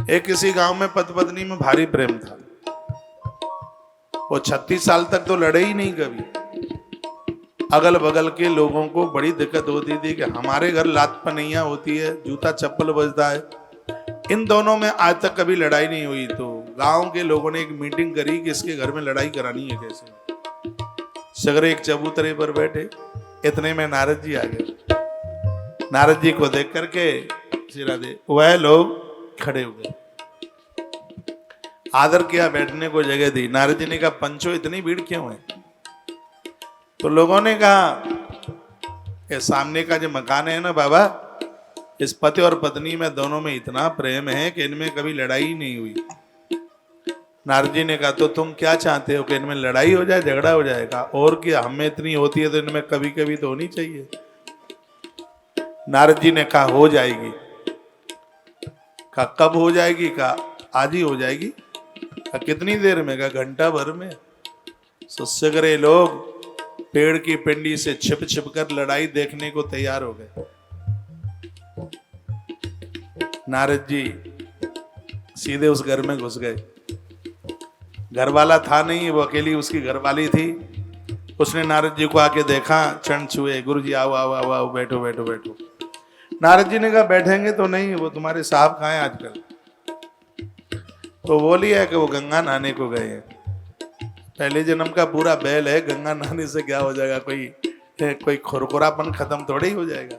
एक किसी गांव में पति पत्नी में भारी प्रेम था। वो 36 साल तक तो लड़े ही नहीं कभी। अगल बगल के लोगों को बड़ी दिक्कत होती थी कि हमारे घर लात पनैया होती है, जूता चप्पल बजता है, इन दोनों में आज तक कभी लड़ाई नहीं हुई। तो गांव के लोगों ने एक मीटिंग करी कि इसके घर में लड़ाई करानी है कैसे। सगरे एक चबूतरे पर बैठे, इतने में नारद जी आ गए। नारद जी को देख करके सिरा दे वह लोग खड़े हो गए, आदर किया, बैठने को जगह दी। नारद जी ने कहा पंचो इतनी भीड़ क्यों है? तो लोगों ने कहा ये सामने का जो मकान है ना बाबा, इस पति और पत्नी में दोनों में इतना प्रेम है कि इनमें कभी लड़ाई नहीं हुई। नारद जी ने कहा तो तुम क्या चाहते हो कि इनमें लड़ाई हो जाए, झगड़ा हो जाएगा? और क्या, हमें इतनी होती है तो इनमें कभी कभी तो होनी चाहिए। नारद जी ने कहा हो जाएगी। कहा कब हो जाएगी? कहा आज ही हो जाएगी। कहा कितनी देर में? कहा घंटा भर में। सगरे लोग पेड़ की पिंडी से छिप छिप कर लड़ाई देखने को तैयार हो गए। नारद जी सीधे उस घर में घुस गए। घर वाला था नहीं, वो अकेली उसकी घरवाली थी। उसने नारद जी को आके देखा, चरण छुए, गुरु जी आओ आओ आओ आओ, बैठो बैठो बैठो। नारद जी ने कहा बैठेंगे तो नहीं, वो तुम्हारे साहब कहाँ हैं आजकल? तो बोली है कि वो गंगा नहाने को गए हैं। पहले जन्म का पूरा बैल है, गंगा नहाने से क्या हो जाएगा? कोई खुरखुरापन खत्म थोड़ी हो जाएगा।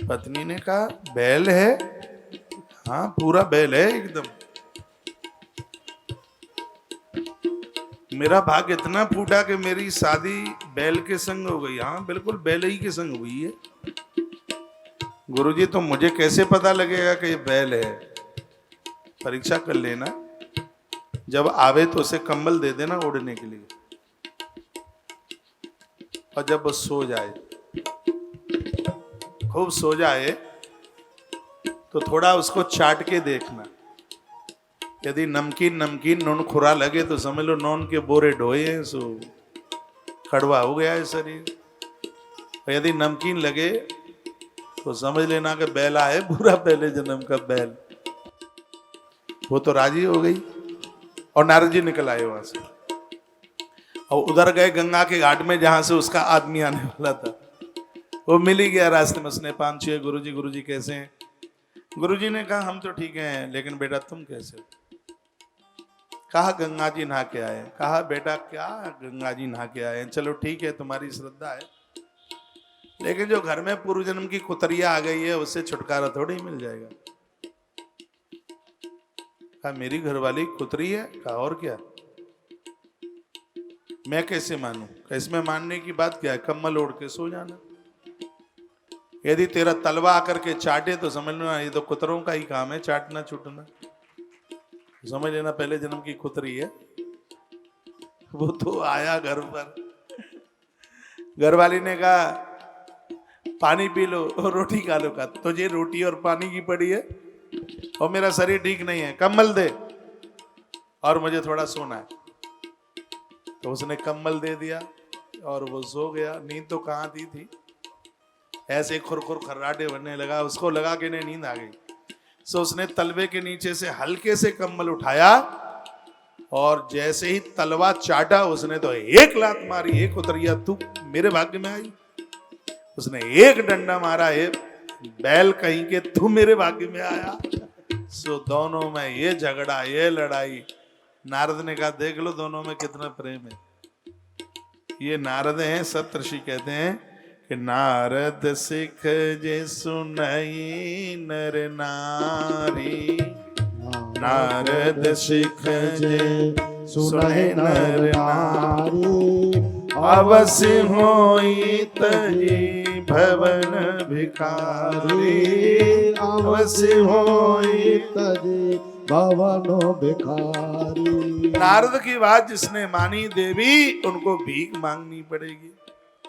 पत्नी ने कहा बैल है? हाँ पूरा बैल है एकदम। मेरा भाग इतना फूटा कि मेरी शादी बैल के संग हो गई। हाँ बिल्कुल बैल ही के संग हुई है। गुरुजी तो मुझे कैसे पता लगेगा कि ये बैल है? परीक्षा कर लेना, जब आवे तो उसे कंबल दे देना ओढ़ने के लिए, और जब वो सो जाए, खूब सो जाए, तो थोड़ा उसको चाट के देखना। यदि नमकीन नमकीन नून खुरा लगे तो समझ लो नून के बोरे ढोए हैं, सो कड़वा हो गया है शरीर। और यदि नमकीन लगे तो समझ लेना कि बैला है पूरा पहले जन्म का बैल। वो तो राजी हो गई और नारद जी निकल आए वहां से और उधर गए गंगा के घाट में जहां से उसका आदमी आने वाला था। वो मिल ही गया रास्ते में। उसने पान छुए, गुरुजी कैसे हैं? गुरुजी ने कहा हम तो ठीक हैं, लेकिन बेटा तुम कैसे हो? कहा गंगा जी नहा के आए। कहा बेटा क्या गंगा जी नहा के आए? चलो ठीक है तुम्हारी श्रद्धा है, लेकिन जो घर में पूर्व जन्म की कुतरिया आ गई है उससे छुटकारा थोड़ी मिल जाएगा। कहा मेरी घरवाली कुतरी है? कहा और क्या, मैं कैसे मानूं? इसमें मानने की बात क्या है? कम्बल ओढ़ के सो जाना। यदि तेरा तलवा आकर के चाटे तो समझ लेना ये तो कुतरों का ही काम है, चाटना छूटना। समझ लेना पहले जन्म की कुतरी है। वो तो आया घर पर, घरवाली ने कहा पानी पी लो और रोटी खा लो। का तुझे रोटी और पानी की पड़ी है और मेरा शरीर ठीक नहीं है, कंबल दे और मुझे थोड़ा सोना है। तो उसने कंबल दे दिया और वो सो गया। नींद तो कहाँ थी, ऐसे खुरखुर खर्राटे बनने लगा। उसको लगा कि नहीं नींद आ गई। सो उसने तलवे के नीचे से हल्के से कंबल उठाया और जैसे ही तलवा चाटा उसने तो एक लात मारी। एक उतरिया तू मेरे भाग्य में आई। उसने एक डंडा मारा, है बैल कहीं के तू मेरे भाग्य में आया। सो दोनों में ये झगड़ा, ये लड़ाई। नारद ने कहा देख लो दोनों में कितना प्रेम है। ये नारद हैं, सप्तऋषि कहते हैं कि नारद सिख जे सुनई नर नारी, नारद सिख जे सुनई नर नारी, अवश्य होई तजी भवन भिखारी, अवश्य होई तजी भवनो भिखारी। नारद की बात जिसने मानी देवी उनको भीख मांगनी पड़ेगी।